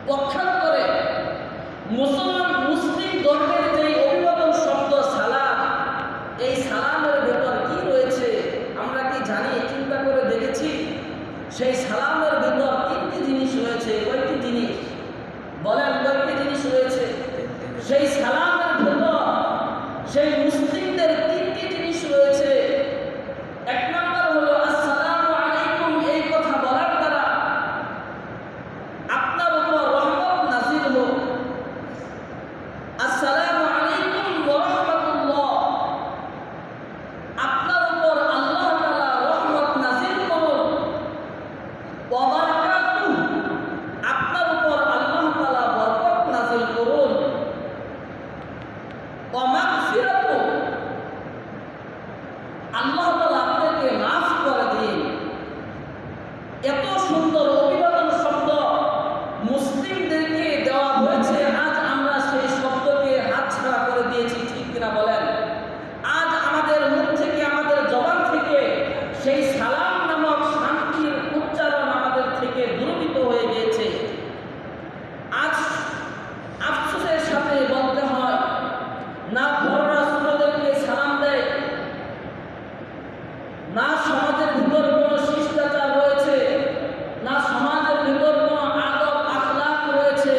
পক্ষান্তরে মুসলিম ধর্মের যে অভিবাদন শব্দ সালাম, এই সালামের ভেতর কি রয়েছে আমরা কি জানি? চিন্তা করে দেখেছি? সেই সালামের ভেতর তিনটি জিনিস রয়েছে। কয়টি জিনিস বলেন? কয়টি জিনিস রয়েছে সেই সালামের ভেতর? সেই মুসলিমদের তিনটি জিনিস রয়েছে। এক নম্বর হলো আসসালামু আলাইকুম। এই কথা বলার দ্বারা আপনার উপর রহমত নাযিল হোক। আসসালামু আলাইকুম ওয়া রাহমাতুল্লাহ, আপনার উপর আল্লাহ তাআলা রহমত নাযিল করুন। ওয়া বারাকাতুহু, আপনার উপর আল্লাহ তাআলা বরকত নাযিল করুন। ওয়া মাগফিরাতু, আল্লাহ তাআলা আপনাকে মাফ করে দিন। এত সুন্দর অভিবাদন শব্দ মুসলিমদেরকে দেওয়া হয়েছে। আজ আমরা সেই শব্দকে হাতছাড়া করে দিয়েছি, ঠিক কিনা বলেন? আজ আমাদের মুখ থেকে, আমাদের জবান থেকে সেই সালাম নামক শান্তির উচ্চারণ আমাদের থেকে দূরীভূত হয়ে গিয়েছে। আজ আফসোসের সাথে বলতে হয়, না বড়রা ছোটদেরকে সালাম দেয়, না সমাজের ভিতর কোনো শিষ্টাচার রয়েছে, না সমাজের ভিতর কোনো আদব আখলাক রয়েছে,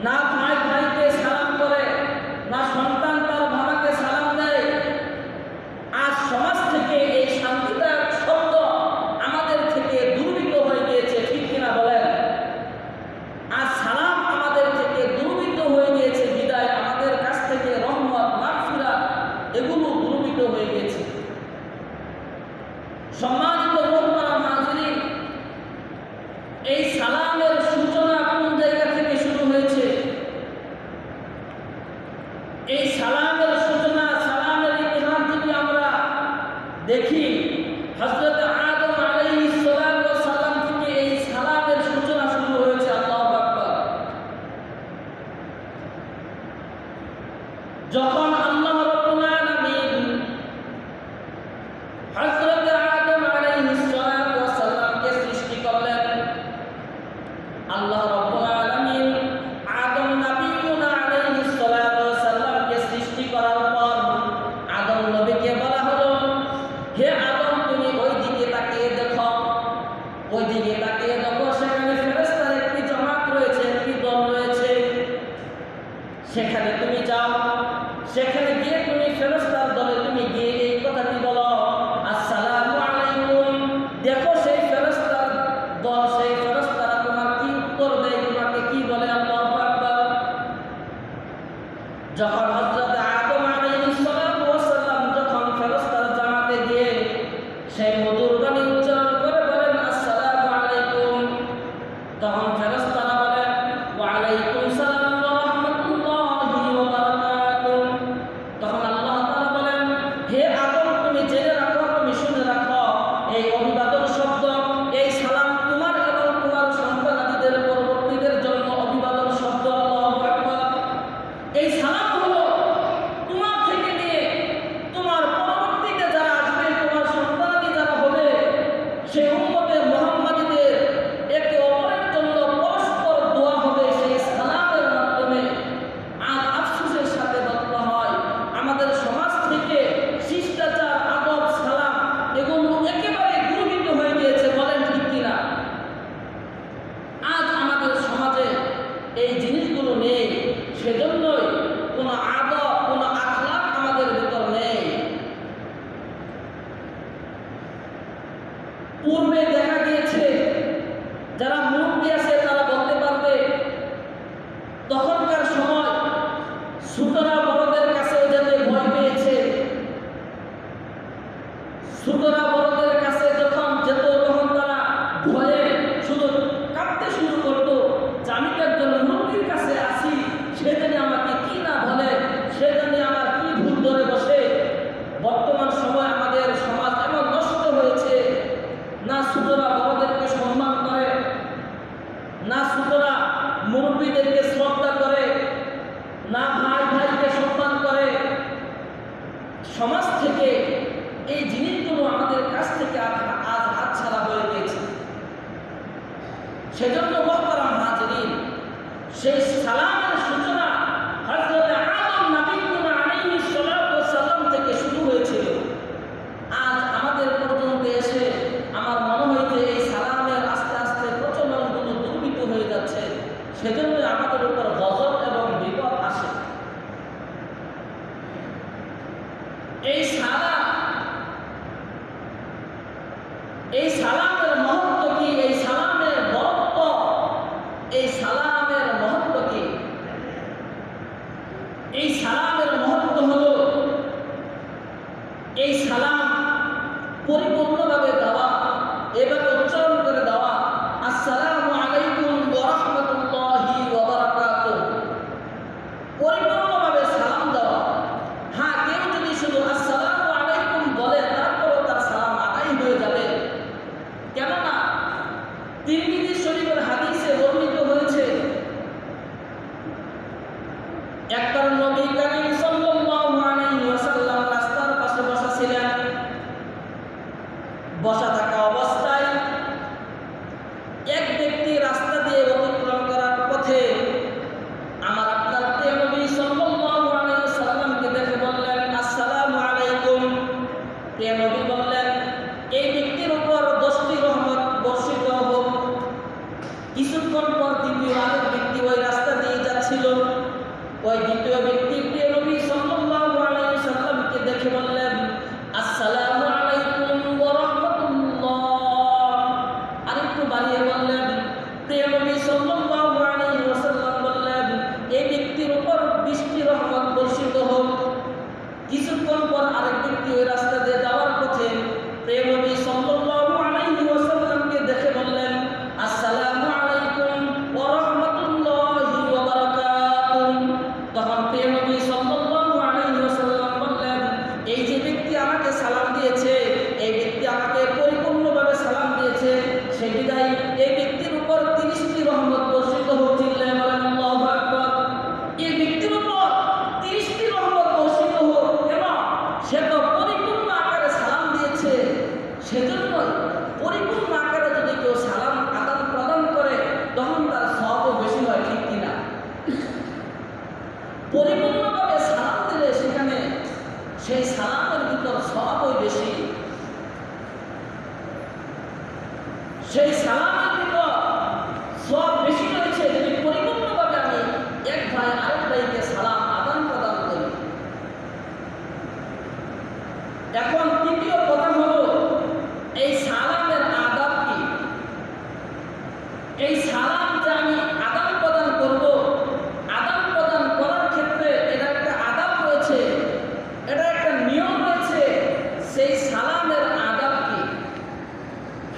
না ভাই ভাইকে সালাম করে, না সন্তান তার বাবাকে সালাম দেয়। আজ সমাজ থেকে এই শান্তিদায়ক শব্দ আমাদের থেকে দূরীভূত হয়ে গিয়েছে, ঠিক কিনা বলেন? আজ সালাম আমাদের থেকে দূরীভূত হয়ে গিয়েছে বিদায় আমাদের কাছ থেকে রহমত মাগফিরাত এগুলো দূরীভূত হয়ে গিয়েছে। সম্মানিত মুহতারাম হাজিরিন, এই সালামের সূচনা কোন জায়গা থেকে শুরু হয়েছে? এই সালামের সূচনা, সালামের ইতিহাস যদি আমরা দেখি, হযরত আদম আলাইহিস সালাম থেকে এই সালামের সূচনা শুরু হয়েছে। আল্লাহু আকবার। যখন আল্লাহ রাব্বুল আলামিন হযরত আদম আলাইহিস সালামকে সৃষ্টি করলেন, আল্লাহ রাব্বুল আলামিন আদম নবীনা আলাইহিস সালামকে সৃষ্টি করার পর আদম নবীকে বলা হলো, হে আদম, তুমি ওই দিকে তাকিয়ে দেখো, ওই দিকে তাকিয়ে দেখো, সেখানে ফেরেশতার একটি জামাত রয়েছে, একটি দল রয়েছে, সেখানে তুমি যাও। সেখানে গিয়ে তুমি ফেরেশতার দলে তুমি গিয়ে এই কথাটি বলো, আসসালামু আলাইকুম। দেখো সেই ফেরেশতার দল, সেই ফেরেশতারা তোমার কি উত্তর দেয়, তোমাকে কি বলে। আল্লাহু আকবার। যখন হযরত আদম আলাইহিস সালাম যখন ফেরেশতার জামাতে গিয়ে সেই মধুর বাণী উচ্চারণ করে বলেন আসসালামু আলাইকুম, তখন ফেরেশতারা বলেন ওয়া আলাইকুম সালাম ওয়া রাহমাতুল্লাহি ওয়া বারাকাতুহু। তখন আল্লাহ তাআলা বলেন, হে আদম, তুমি জেনে রাখো, তুমি শুনে রাখো, এই অভিবাদন শব্দ, এই সালাম তোমার এবং তোমার সন্তানাদিদের পরবর্তীদের জন্য অভিবাদন শব্দ। আল্লাহু আকবার। এই সালাম হলো তোমার থেকে নিয়ে তোমার পরবর্তীতে যারা আসবে, তোমার সন্তানাদি যারা হবে, সেই উম্মতে মুহাম্মাদীদের একে অপরের জন্য পরস্পর দোয়া হবে সেই সালামের মাধ্যমে। আজ আফসোসের সাথে বলতে হয়, আমাদের সমাজ থেকে শিষ্টাচার, আদব, সালাম এগুলো একেবারে দূরীভূত হয়ে গিয়েছে। বলেন ঠিক কিনা? আজ আমাদের সমাজে এই জিনিসগুলো নেই, সেজন্যই কোনো আদব, কোনো আখলাক আমাদের ভিতর নেই। পূর্বে দেখা গিয়েছে, যারা মুরব্বী আছে তারা বলতে পারবে, তখনকার সময় ছোটরা বড়দের কাছে যেতে ভয় পেয়েছে। ছোটরা বড়দের কাছে যখন যেত, তখন তারা ভয়ে শুধু কাঁদতে শুরু করতো, যে আমি তো একজন মুরব্বীর কাছে আসি, সে জানি আমাকে কি না বলে, সে জানি আমার কি ভুল ধরে বসে। বর্তমান সময় আমাদের সমাজ এমন নষ্ট হয়েছে, না ছোটরা বড়দেরকে সম্মান করে, না ছোটরা মুরব্বীদেরকে শ্রদ্ধা করে, না ভাই ভাইকে সম্মান করে। সমাজ থেকে এই জিনিসগুলো আমাদের কাছ থেকে আজ হাতছাড়া হয়ে গিয়েছে। সেজন্য মুহতারাম হাজির সেই সালামের সূচনা হযরত আদম নবীনা আলাইহিস সালাতু ওয়াস সালাম থেকে শুরু হয়েছিল। আজ আমাদের পর্যন্ত এসে আমার মনে হয় যে এই সালামের আস্তে আস্তে প্রচলনগুলো দুর্বৃত্ত হয়ে যাচ্ছে। সেজন্য আমাদের উপর গজব এবং বিপদ আসে। এই সালামের মহত্ব কি? এই সালামের বরত্ব, এই সালামের মহত্ব কি? এই সালামের মহত্ব হলো এই সালাম পরিপূর্ণভাবে দেওয়া, এভাবে উচ্চারণ করে দেওয়া, আসসালামু আলাইকুম ওয়া রাহমাতুল্লাহি ওয়া বারাকাতুহু, পরিপূর্ণভাবে সালাম দেওয়া। হ্যাঁ, কেউ যদি শুধু আসসালামু আলাইকুম বলে তারপরেও তার সালাম আদায় হয়ে যাবে। কেননা তিরমিজি শরীফের হাদিসে বর্ণিত হয়েছে, একবার নবী করিম সাল্লাল্লাহু আলাইহি ওয়াসাল্লাম রাস্তার পাশে বসা ছিলেন। বসা থাকা অবস্থায় এক ব্যক্তি রাস্তা দিয়ে অতিক্রম করার পথে আমার আপনার প্রিয় নবী সাল্লাল্লাহু আলাইহি ওয়াসাল্লামকে দেখে বললেন, আসসালামু আলাইকুম। প্রিয় নবী বললেন, এই ব্যক্তির উপর 10টি রহমত বর্ষিত হোক। কিছুক্ষণ পর দ্বিতীয় আরেক ব্যক্তি ওই রাস্তা দিয়ে যাচ্ছিল। ওই দ্বিতীয় ব্যক্তি প্রিয় নবী সাল্লাল্লাহু আলাইহি ওয়াসাল্লামকে দেখে বললেন, আসসালামু আলাইকুম ওয়া রাহমাতুল্লাহ। আরেকটু বাড়িয়ে বললেন। প্রিয় নবী সাল্লাল্লাহু আলাইহি ওয়াসাল্লাম বললেন, এই ব্যক্তির উপর 20টি রহমত বর্ষিত হোক। কিছুক্ষণ পর আরেক ব্যক্তি ওই রাস্তা দিয়ে যাওয়ার পথে প্রিয় নবী সাল্লাল্লাহু আলাইহি ওয়াসাল্লামকে দেখে বললেন, আসসালামু আলাইকুম ওয়া রাহমাতুল্লাহি ওয়া বারাকাতুহু। তখন প্রিয় নবী সাল্লাল্লাহু আলাইহি ওয়াসাল্লাম বললেন, এই যে ব্যক্তি আমাকে সালাম দিয়েছে, এই ব্যক্তি আমাকে পরিপূর্ণভাবে সালাম দিয়েছে, সেই বিধায় এই ব্যক্তির উপর 30টি রহমত বর্ষিত হোক। চিল্লায়ে বলেন আল্লাহু আকবার। এই ব্যক্তির উপর 30টি রহমত বর্ষিত হোক। কেন? সে তো পরিপূর্ণ আকারে সালাম দিয়েছে। সেজন্য পরিপূর্ণ আকারে যদি কেউ সালাম আদান প্রদান করে তখন তার সওয়াবও বেশি হয়, ঠিক কিনা? পরিপূর্ণভাবে সালাম দিলে সেখানে সেই সালামের ভিতর সওয়াবই বেশি। সেই সালামের ভিতর সওয়াব বেশি রয়েছে যদি পরিপূর্ণভাবে আমি এক ভাই আরেক ভাইকে সালাম আদান প্রদান করি। এখন তৃতীয় কথা হলো এই সালামের আদাব কি? এই সালাম যে আমি আদান প্রদান করব, আদান প্রদান করার ক্ষেত্রে এটা একটা আদাব রয়েছে, এটা একটা নিয়ম রয়েছে। সেই সালামের আদাব কি?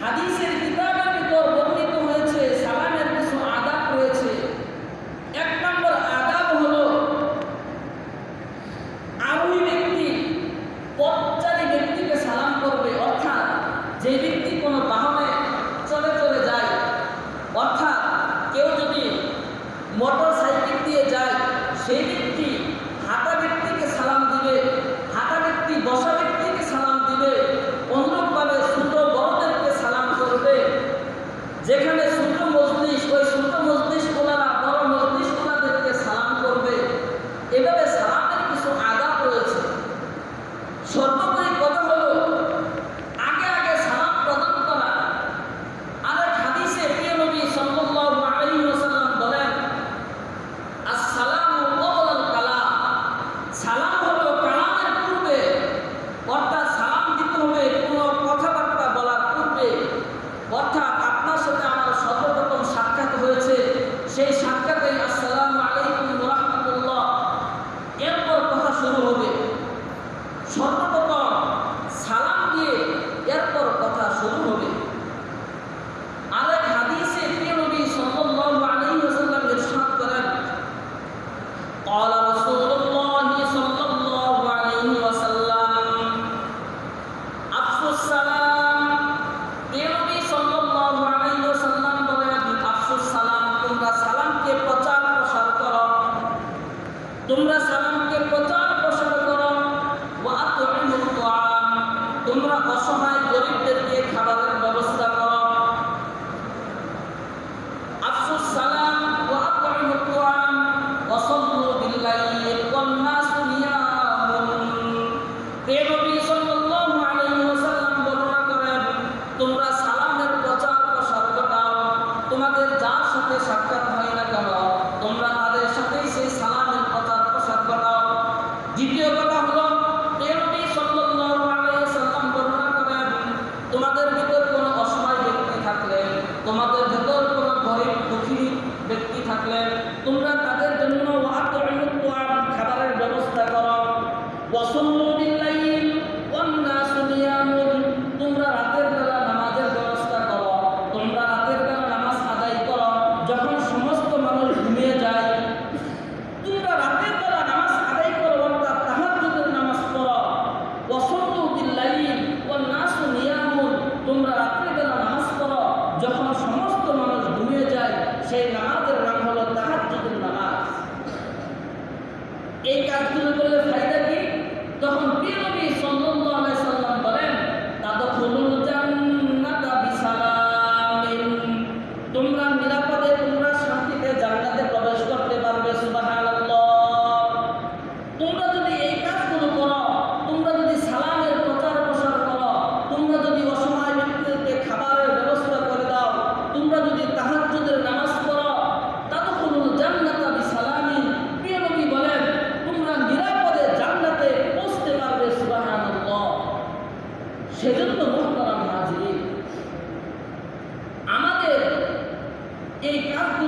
হাদিসের কিতাবের ভিতর বর্ণিত হয়েছে সালামের কিছু আদাব রয়েছে। 1 নম্বর আদাব হলো আরোহী ব্যক্তি পথচারী ব্যক্তিকে সালাম করবে, অর্থাৎ যে ব্যক্তি কোনো বাহনে চলে চলে যায়, অর্থাৎ কেউ যদি মোটর সাইকেল দিয়ে যায় সেই ব্যক্তি হাঁটা ব্যক্তিকে সালাম দিবে, হাঁটা ব্যক্তি বসা ব্যক্তিকে সালাম দিবে। অনুরূপভাবে ছোট বড়দেরকে সালাম করবে। যেখানে ছোট মজলিস, ওই ছোট মজলিসগুলারা বড় মজলিসগুলাদেরকে সালাম করবে। এভাবে সালামের কিছু আদাব রয়েছে। সর্বোপরি কথা হলো আগে আগে সালাম প্রদান করা। আরেক হাদিসে প্রিয় নবী সাল্লাল্লাহু আলাইহি ওয়াসাল্লাম বলেন, আসসালামু ক্বাবলাল কালাম। সালাম হলো কালামের পূর্বে, অর্থাৎ সালাম দিতে হবে কোনো কথাবার্তা বলার পূর্বে। অর্থাৎ আপনার সাথে আমার সর্বপ্রথম সাক্ষাৎ হয়েছে, সেই সাক্ষাতে আসসালামু আলাইকুম ওয়া রাহমাতুল্লাহ, এরপর কথা শুরু হবে। সর্বপ্রথম সালাম দিয়ে এরপর কথা শুরু হবে। আরেক হাদিসে প্রিয় নবী সাল্লাল্লাহু আলাইহি ওয়াসাল্লাম ইরশাদ করেন, ক্বালা রাসূলুল্লাহ সাল্লাল্লাহু আলাইহি ওয়াসাল্লাম, আফশুস সালাম। প্রিয় নবী সাল্লাল্লাহু আলাইহি ওয়াসাল্লাম বলেন, আফশুস সালাম, তোমরা সালামকে প্রচার প্রসার করো, তোমরা সালামকে প্রচার প্রসার করো। ওয়া আত'ইমুত তাআম, তোমরা অসহায় গরীবদেরকে খাবারের ব্যবস্থা করো। আফশুস সালাম ওয়া আত'ইমুত থাকলে তোমরা তাদের জন্য খাবারের ব্যবস্থা করো। ওয়াসাল্লু বিল-লাইল ওয়ান-নাসু নিয়ামুন, তোমরা রাতের বেলা নামাজের ব্যবস্থা করো। তোমরা রাতের বেলা নামাজ আদায় করো যখন সমস্ত মানুষ ঘুমিয়ে যায়। তোমরা রাতের বেলা নামাজ আদায় করো, অর্থাৎ তাহাজ্জুদের নামাজ পড়ো। ওয়াসাল্লু বিল-লাইল ওয়ান-নাসু নিয়ামুন, তোমরা রাতের বেলা নামাজ পড়ো যখন সমস্ত মানুষ ঘুমিয়ে যায়। সেই নামাজের নাম হলো তাহাজ্জুদের নামাজ। এই কাজগুলো করলে ফায়দা কি? তখন প্রিয় নবী সাল্লাল্লাহু আলাইহি সাল্লাম বলেন, তাদখুলুল জান্নাতা বিসালামিন, তোমরা নিরাপদে, তোমরা শান্তিতে জান্নাতে প্রবেশ করতে পারবে। সুবহানাল্লাহ। তোমরা যদি এই কাজগুলো করো, তোমরা যদি সালামের প্রচার প্রসার করো, তোমরা যদি অসহায় ব্যক্তিদেরকে খাবারের ব্যবস্থা করে দাও, তোমরা যদি তাহাজ্জুদের নামাজ পড়ো, তাদখুলুল জান্নাতা বিসালামিন, প্রিয় নবী বলেন তোমরা নিরাপদে জান্নাতে পৌঁছতে পারবে। সুবহানাল্লাহ। সেজন্য মুহতারাম হাজিরিন, আমাদের এই কাজগুলো